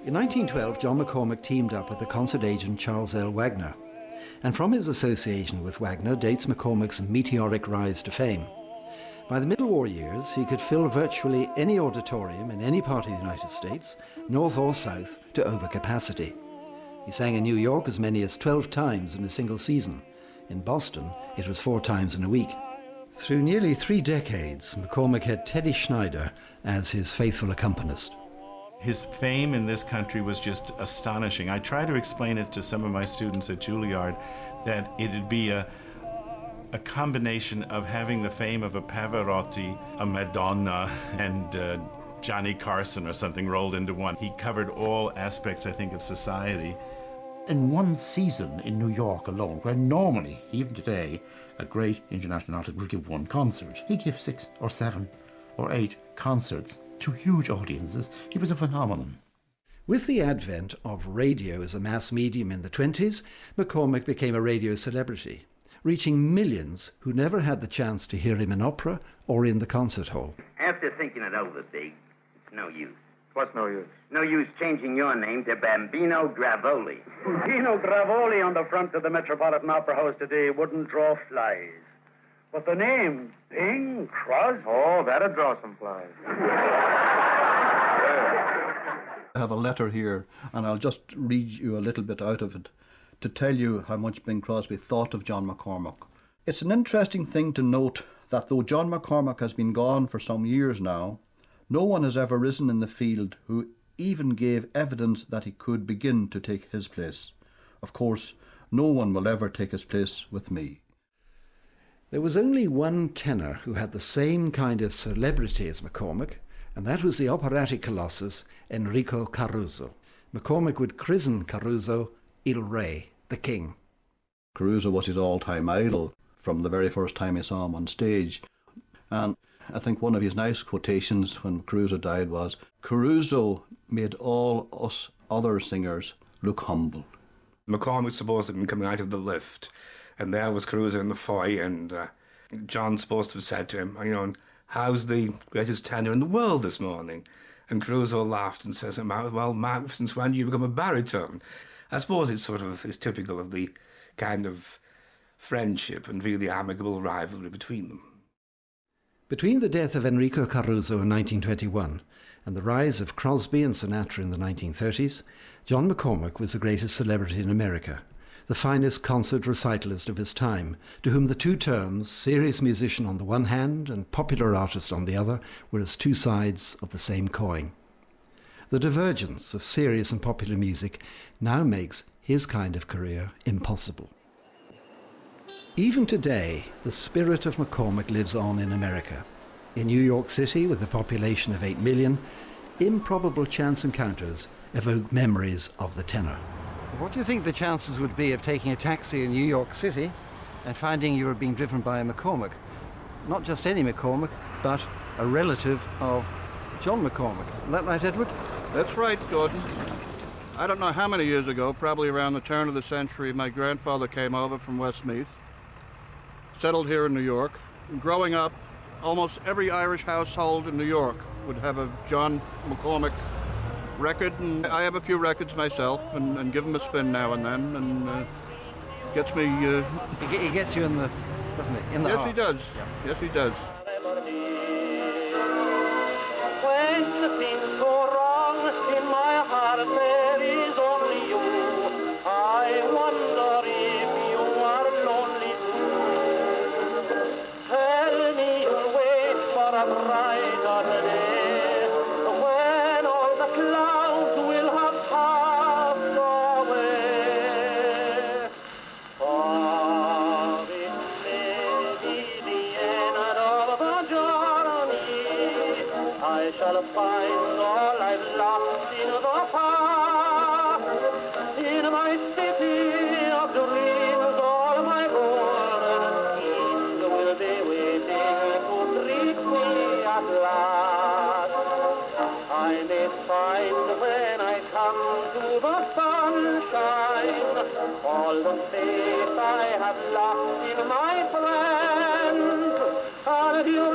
In 1912, John McCormack teamed up with the concert agent Charles L. Wagner. And from his association with Wagner dates McCormack's meteoric rise to fame. By the Middle War years, he could fill virtually any auditorium in any part of the United States, north or south, to overcapacity. He sang in New York as many as 12 times in a single season. In Boston, it was 4 times in a week. Through nearly 3 decades, McCormack had Teddy Schneider as his faithful accompanist. His fame in this country was just astonishing. I try to explain it to some of my students at Juilliard that it'd be a combination of having the fame of a Pavarotti, a Madonna, and Johnny Carson or something rolled into one. He covered all aspects, I think, of society. In one season in New York alone, where normally, even today, a great international artist will give 1 concert, he gave 6 or 7 or 8 concerts to huge audiences. He was a phenomenon. With the advent of radio as a mass medium in the 20s, McCormack became a radio celebrity, reaching millions who never had the chance to hear him in opera or in the concert hall. After thinking it over, Big, it's no use. What's no use? No use changing your name to Bambino Gravoli. Bambino Gravoli on the front of the Metropolitan Opera House today wouldn't draw flies. But the name, Bing Crosby... Oh, that'd draw some flies. I have a letter here, and I'll just read you a little bit out of it to tell you how much Bing Crosby thought of John McCormack. It's an interesting thing to note that though John McCormack has been gone for some years now, no one has ever risen in the field who even gave evidence that he could begin to take his place. Of course, no one will ever take his place with me. There was only one tenor who had the same kind of celebrity as McCormack, and that was the operatic colossus Enrico Caruso. McCormack would christen Caruso Il Re, the king. Caruso was his all-time idol from the very first time he saw him on stage. And I think one of his nice quotations when Caruso died was, "Caruso made all us other singers look humble." McCormack was supposed to have been coming out of the lift, and there was Caruso in the foyer, and John's supposed to have said to him, you know, "How's the greatest tenor in the world this morning?" And Caruso laughed and says, "Well, Mark, since when do you become a baritone?" I suppose it's typical of the kind of friendship and really amicable rivalry between them. Between the death of Enrico Caruso in 1921 and the rise of Crosby and Sinatra in the 1930s, John McCormack was the greatest celebrity in America, the finest concert recitalist of his time, to whom the 2 terms, serious musician on the one hand and popular artist on the other, were as 2 sides of the same coin. The divergence of serious and popular music now makes his kind of career impossible. Even today, the spirit of McCormack lives on in America. In New York City, with a population of 8 million, improbable chance encounters evoke memories of the tenor. What do you think the chances would be of taking a taxi in New York City and finding you were being driven by a McCormack? Not just any McCormack, but a relative of John McCormack. Isn't that right, Edward? That's right, Gordon. I don't know how many years ago, probably around the turn of the century, my grandfather came over from Westmeath, settled here in New York. Growing up, almost every Irish household in New York would have a John McCormack record, and I have a few records myself and give them a spin now and then, and gets me... He gets you in the... doesn't he? In the yes, heart. he does. Yeah. Yes, he does. When things go wrong in my heart, there is only you. I wonder if you are lonely too. Tell me you'll wait for a brighter day, when all the clouds will have passed away. For it may be the end of the journey. I shall find all I've lost in the past. In my city of dreams, all my golden schemes will be waiting to greet me at last. I may find when I come to the sunshine all the faith I have lost in my friends, and you